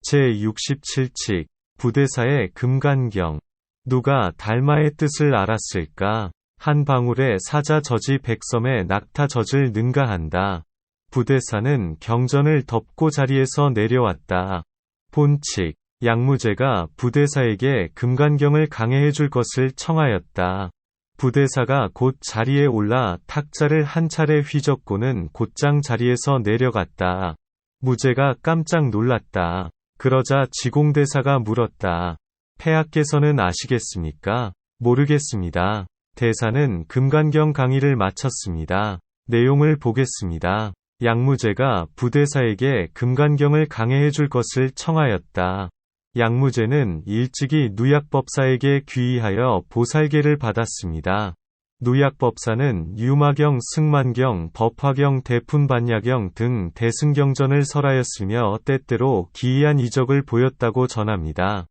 제67칙 부대사의 금간경. 누가 달마의 뜻을 알았을까? 한 방울의 사자 저지 백섬의 낙타 젖을 능가한다. 부대사는 경전을 덮고 자리에서 내려왔다. 본칙. 양무제가 부대사에게 금간경을 강해해 줄 것을 청하였다. 부대사가 곧 자리에 올라 탁자를 한 차례 휘젓고는 곧장 자리에서 내려갔다. 무제가 깜짝 놀랐다. 그러자 지공대사가 물었다. 폐하께서는 아시겠습니까? 모르겠습니다. 대사는 금간경 강의를 마쳤습니다. 내용을 보겠습니다. 양무제가 부대사에게 금간경을 강해해 줄 것을 청하였다. 양무제는 일찍이 누약법사에게 귀의하여 보살계를 받았습니다. 누약법사는 유마경, 승만경, 법화경, 대푼반야경 등 대승경전을 설하였으며 때때로 기이한 이적을 보였다고 전합니다.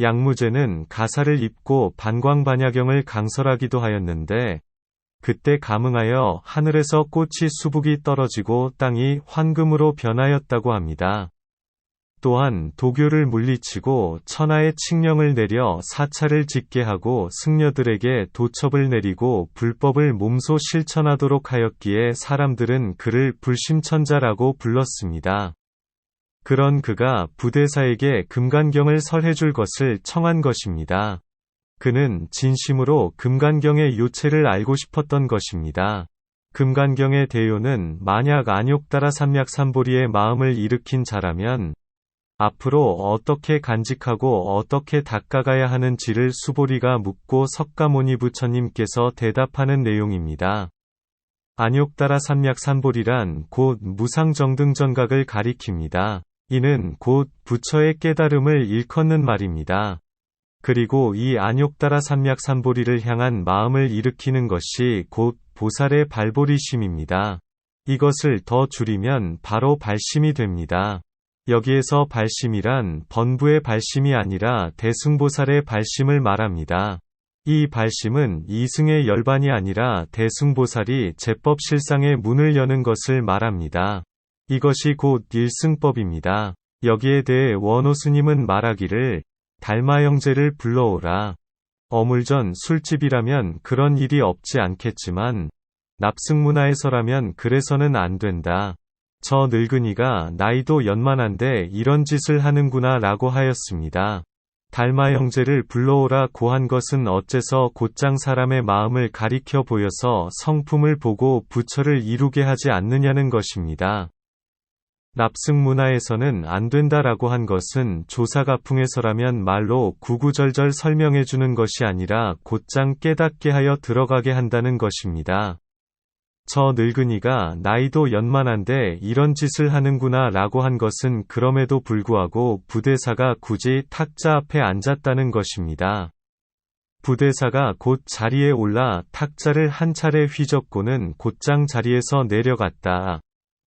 양무제는 가사를 입고 반광반야경을 강설하기도 하였는데 그때 감흥하여 하늘에서 꽃이 수북이 떨어지고 땅이 황금으로 변하였다고 합니다. 또한 도교를 물리치고 천하의 칙령을 내려 사찰을 짓게 하고 승려들에게 도첩을 내리고 불법을 몸소 실천하도록 하였기에 사람들은 그를 불심천자라고 불렀습니다. 그런 그가 부대사에게 금간경을 설해줄 것을 청한 것입니다. 그는 진심으로 금간경의 요체를 알고 싶었던 것입니다. 금간경의 대요는 만약 안욕따라 삼약삼보리의 마음을 일으킨 자라면 앞으로 어떻게 간직하고 어떻게 닦아가야 하는지를 수보리가 묻고 석가모니 부처님께서 대답하는 내용입니다. 안욕따라 삼약삼보리란 곧 무상정등전각을 가리킵니다. 이는 곧 부처의 깨달음을 일컫는 말입니다. 그리고 이 안욕따라 삼약삼보리를 향한 마음을 일으키는 것이 곧 보살의 발보리심입니다. 이것을 더 줄이면 바로 발심이 됩니다. 여기에서 발심이란 번부의 발심이 아니라 대승보살의 발심을 말합니다. 이 발심은 이승의 열반이 아니라 대승보살이 제법실상의 문을 여는 것을 말합니다. 이것이 곧 일승법입니다. 여기에 대해 원오스님은 말하기를 달마 형제를 불러오라. 어물전 술집이라면 그런 일이 없지 않겠지만 납승문화에서라면 그래서는 안 된다. 저 늙은이가 나이도 연만한데 이런 짓을 하는구나 라고 하였습니다. 달마 형제를 불러오라 고한 것은 어째서 곧장 사람의 마음을 가리켜 보여서 성품을 보고 부처를 이루게 하지 않느냐는 것입니다. 납승문화에서는 안 된다라고 한 것은 조사가풍에서라면 말로 구구절절 설명해 주는 것이 아니라 곧장 깨닫게 하여 들어가게 한다는 것입니다. 저 늙은이가 나이도 연만한데 이런 짓을 하는구나 라고 한 것은 그럼에도 불구하고 부대사가 굳이 탁자 앞에 앉았다는 것입니다. 부대사가 곧 자리에 올라 탁자를 한 차례 휘젓고는 곧장 자리에서 내려갔다.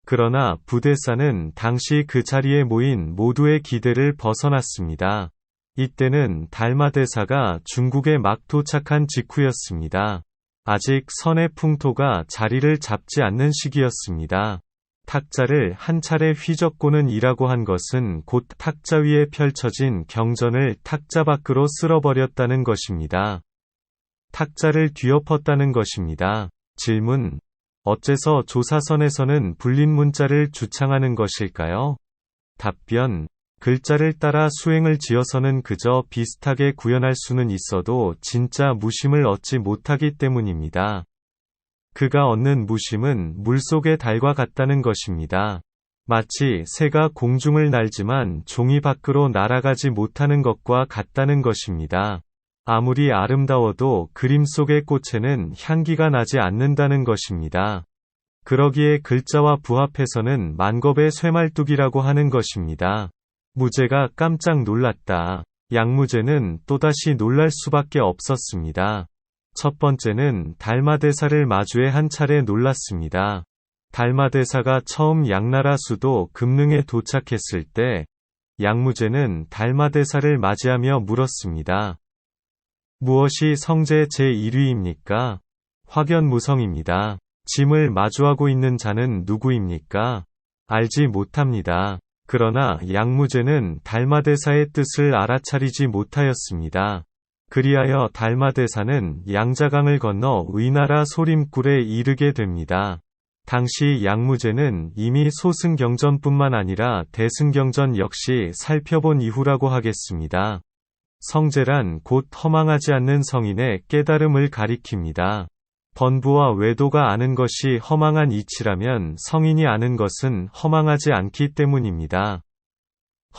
그러나 부대사는 당시 그 자리에 모인 모두의 기대를 벗어났습니다. 이때는 달마대사가 중국에 막 도착한 직후였습니다. 아직 선의 풍토가 자리를 잡지 않는 시기였습니다. 탁자를 한 차례 휘젓고는 이라고 한 것은 곧 탁자 위에 펼쳐진 경전을 탁자 밖으로 쓸어버렸다는 것입니다. 탁자를 뒤엎었다는 것입니다. 질문: 어째서 조사선에서는 불린 문자를 주창하는 것일까요? 답변: 글자를 따라 수행을 지어서는 그저 비슷하게 구현할 수는 있어도 진짜 무심을 얻지 못하기 때문입니다. 그가 얻는 무심은 물속의 달과 같다는 것입니다. 마치 새가 공중을 날지만 종이 밖으로 날아가지 못하는 것과 같다는 것입니다. 아무리 아름다워도 그림 속의 꽃에는 향기가 나지 않는다는 것입니다. 그러기에 글자와 부합해서는 만겁의 쇠말뚝이라고 하는 것입니다. 무제가 깜짝 놀랐다. 양무제는 또다시 놀랄 수밖에 없었습니다. 첫 번째는 달마대사를 마주해 한 차례 놀랐습니다. 달마대사가 처음 양나라 수도 금능에 도착했을 때 양무제는 달마대사를 맞이하며 물었습니다. 무엇이 성제 제1위입니까? 확연무성입니다. 짐을 마주하고 있는 자는 누구입니까? 알지 못합니다. 그러나 양무제는 달마대사의 뜻을 알아차리지 못하였습니다. 그리하여 달마대사는 양자강을 건너 위나라 소림굴에 이르게 됩니다. 당시 양무제는 이미 소승경전뿐만 아니라 대승경전 역시 살펴본 이후라고 하겠습니다. 성제란 곧 허망하지 않는 성인의 깨달음을 가리킵니다. 번부와 외도가 아는 것이 허망한 이치라면 성인이 아는 것은 허망하지 않기 때문입니다.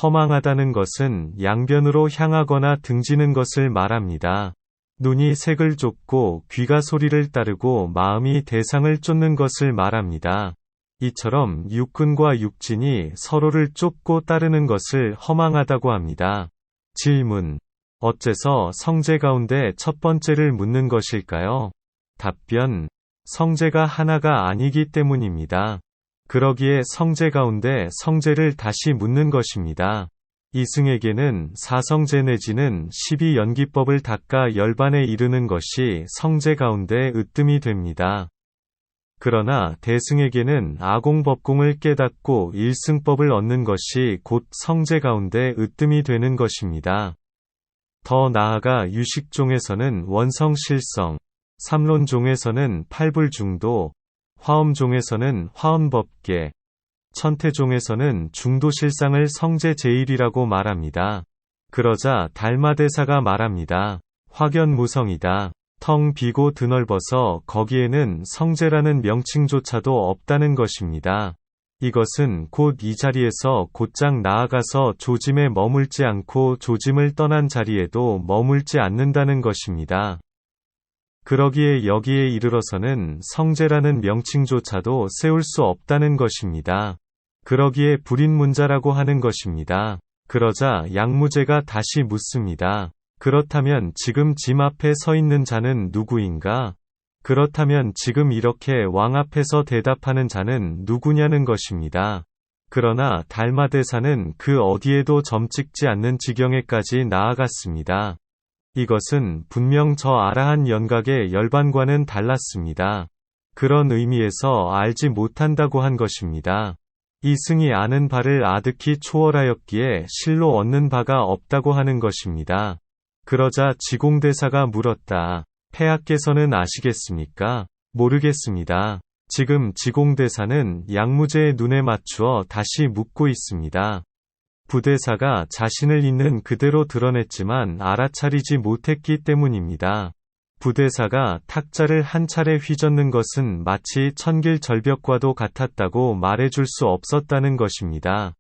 허망하다는 것은 양변으로 향하거나 등지는 것을 말합니다. 눈이 색을 쫓고 귀가 소리를 따르고 마음이 대상을 쫓는 것을 말합니다. 이처럼 육근과 육진이 서로를 쫓고 따르는 것을 허망하다고 합니다. 질문. 어째서 성제 가운데 첫 번째를 묻는 것일까요? 답변. 성제가 하나가 아니기 때문입니다. 그러기에 성제 가운데 성제를 다시 묻는 것입니다. 이승에게는 사성제 내지는 12연기법을 닦아 열반에 이르는 것이 성제 가운데 으뜸이 됩니다. 그러나 대승에게는 아공법공을 깨닫고 일승법을 얻는 것이 곧 성제 가운데 으뜸이 되는 것입니다. 더 나아가 유식종에서는 원성실성, 삼론종에서는 팔불중도, 화엄종에서는 화엄법계, 천태종에서는 중도실상을 성제 제1이라고 말합니다. 그러자 달마대사가 말합니다. 확연무성이다. 텅 비고 드넓어서 거기에는 성제라는 명칭조차도 없다는 것입니다. 이것은 곧 이 자리에서 곧장 나아가서 조짐에 머물지 않고 조짐을 떠난 자리에도 머물지 않는다는 것입니다. 그러기에 여기에 이르러서는 성제라는 명칭조차도 세울 수 없다는 것입니다. 그러기에 불인문자라고 하는 것입니다. 그러자 양무제가 다시 묻습니다. 그렇다면 지금 짐 앞에 서 있는 자는 누구인가? 그렇다면 지금 이렇게 왕 앞에서 대답하는 자는 누구냐는 것입니다. 그러나 달마대사는 그 어디에도 점 찍지 않는 지경에까지 나아갔습니다. 이것은 분명 저 아라한 연각의 열반과는 달랐습니다. 그런 의미에서 알지 못한다고 한 것입니다. 이승이 아는 바를 아득히 초월하였기에 실로 얻는 바가 없다고 하는 것입니다. 그러자 지공대사가 물었다. 폐하께서는 아시겠습니까? 모르겠습니다. 지금 지공대사는 양무제의 눈에 맞추어 다시 묻고 있습니다. 부대사가 자신을 있는 그대로 드러냈지만 알아차리지 못했기 때문입니다. 부대사가 탁자를 한 차례 휘젓는 것은 마치 천길절벽과도 같았다고 말해줄 수 없었다는 것입니다.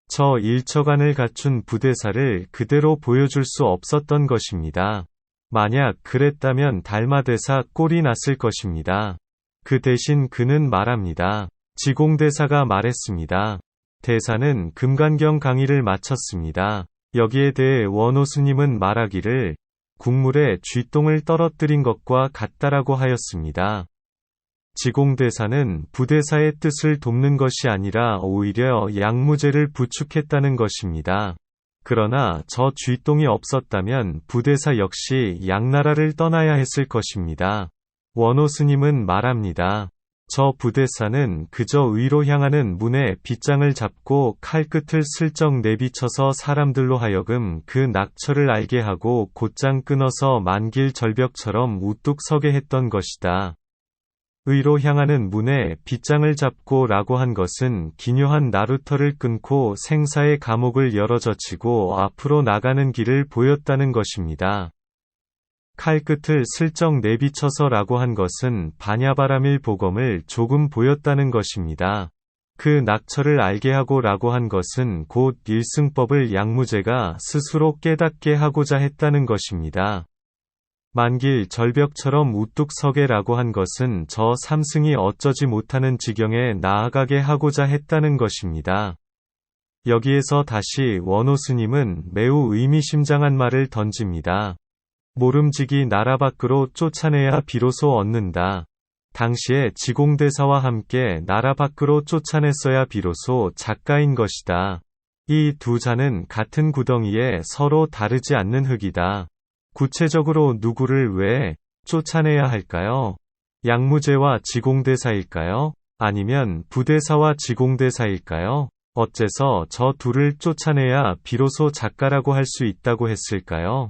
저 일처간을 갖춘 부대사를 그대로 보여줄 수 없었던 것입니다. 만약 그랬다면 달마대사 꼴이 났을 것입니다. 그 대신 그는 말합니다. 지공대사가 말했습니다. 대사는 금간경 강의를 마쳤습니다. 여기에 대해 원오스님은 말하기를 국물에 쥐똥을 떨어뜨린 것과 같다라고 하였습니다. 지공대사는 부대사의 뜻을 돕는 것이 아니라 오히려 양무제를 부축했다는 것입니다. 그러나 저 쥐똥이 없었다면 부대사 역시 양나라를 떠나야 했을 것입니다. 원오스님은 말합니다. 저 부대사는 그저 위로 향하는 문에 빗장을 잡고 칼끝을 슬쩍 내비쳐서 사람들로 하여금 그 낙처를 알게 하고 곧장 끊어서 만길 절벽처럼 우뚝 서게 했던 것이다. 위로 향하는 문에 빗장을 잡고 라고 한 것은 기묘한 나루터를 끊고 생사의 감옥을 열어젖히고 앞으로 나가는 길을 보였다는 것입니다. 칼끝을 슬쩍 내비쳐서 라고 한 것은 반야바라밀 보검을 조금 보였다는 것입니다. 그 낙처를 알게 하고 라고 한 것은 곧 일승법을 양무제가 스스로 깨닫게 하고자 했다는 것입니다. 만길 절벽처럼 우뚝 서게 라고 한 것은 저 삼승이 어쩌지 못하는 지경에 나아가게 하고자 했다는 것입니다. 여기에서 다시 원오스님은 매우 의미심장한 말을 던집니다. 모름지기 나라 밖으로 쫓아내야 비로소 얻는다. 당시에 지공대사와 함께 나라 밖으로 쫓아냈어야 비로소 작가인 것이다. 이 두 자는 같은 구덩이에 서로 다르지 않는 흙이다. 구체적으로 누구를 왜 쫓아내야 할까요? 양무제와 지공대사일까요? 아니면 부대사와 지공대사일까요? 어째서 저 둘을 쫓아내야 비로소 작가라고 할 수 있다고 했을까요?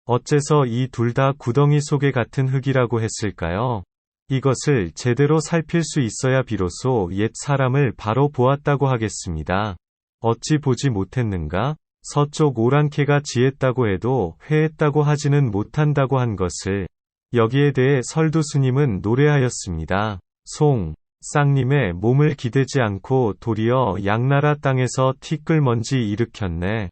어째서 이 둘 다 구덩이 속에 같은 흙이라고 했을까요? 이것을 제대로 살필 수 있어야 비로소 옛 사람을 바로 보았다고 하겠습니다. 어찌 보지 못했는가? 서쪽 오랑캐가 지했다고 해도 회했다고 하지는 못한다고 한 것을 여기에 대해 설두 스님은 노래하였습니다. 쌍님의 몸을 기대지 않고 도리어 양나라 땅에서 티끌먼지 일으켰네.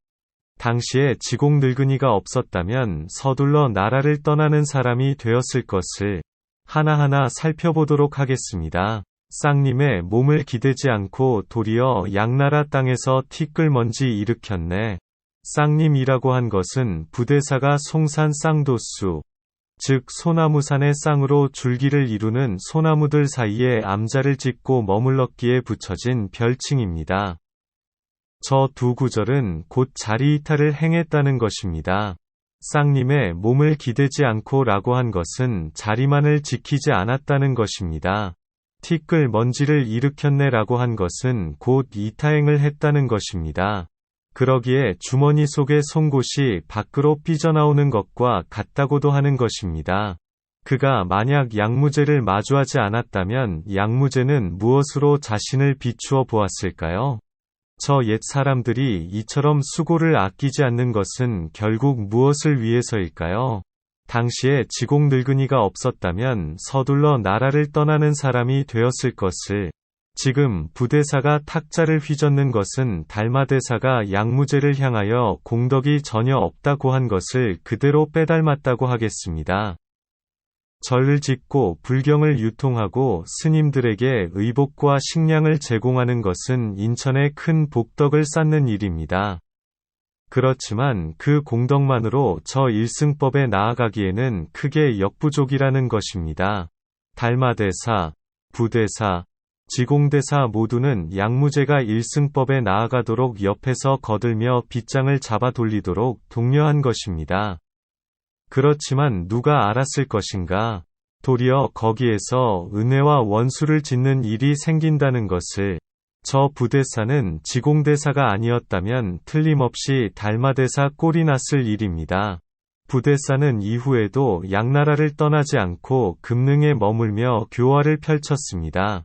당시에 지공 늙은이가 없었다면 서둘러 나라를 떠나는 사람이 되었을 것을 하나하나 살펴보도록 하겠습니다. 쌍님의 몸을 기대지 않고 도리어 양나라 땅에서 티끌먼지 일으켰네. 쌍님이라고 한 것은 부대사가 송산 쌍도수, 즉 소나무산의 쌍으로 줄기를 이루는 소나무들 사이에 암자를 짓고 머물렀기에 붙여진 별칭입니다. 저 두 구절은 곧 자리이탈을 행했다는 것입니다. 쌍님의 몸을 기대지 않고 라고 한 것은 자리만을 지키지 않았다는 것입니다. 티끌 먼지를 일으켰네 라고 한 것은 곧 이타행을 했다는 것입니다. 그러기에 주머니 속의 송곳이 밖으로 삐져나오는 것과 같다고도 하는 것입니다. 그가 만약 양무제를 마주하지 않았다면 양무제는 무엇으로 자신을 비추어 보았을까요? 저 옛 사람들이 이처럼 수고를 아끼지 않는 것은 결국 무엇을 위해서일까요? 당시에 지공 늙은이가 없었다면 서둘러 나라를 떠나는 사람이 되었을 것을, 지금 부대사가 탁자를 휘젓는 것은 달마대사가 양무제를 향하여 공덕이 전혀 없다고 한 것을 그대로 빼닮았다고 하겠습니다. 절을 짓고 불경을 유통하고 스님들에게 의복과 식량을 제공하는 것은 인천에 큰 복덕을 쌓는 일입니다. 그렇지만 그 공덕만으로 저 일승법에 나아가기에는 크게 역부족이라는 것입니다. 달마대사, 부대사, 지공대사 모두는 양무제가 일승법에 나아가도록 옆에서 거들며 빗장을 잡아 돌리도록 독려한 것입니다. 그렇지만 누가 알았을 것인가? 도리어 거기에서 은혜와 원수를 짓는 일이 생긴다는 것을. 저 부대사는 지공대사가 아니었다면 틀림없이 달마대사 꼴이 났을 일입니다. 부대사는 이후에도 양나라를 떠나지 않고 금능에 머물며 교화를 펼쳤습니다.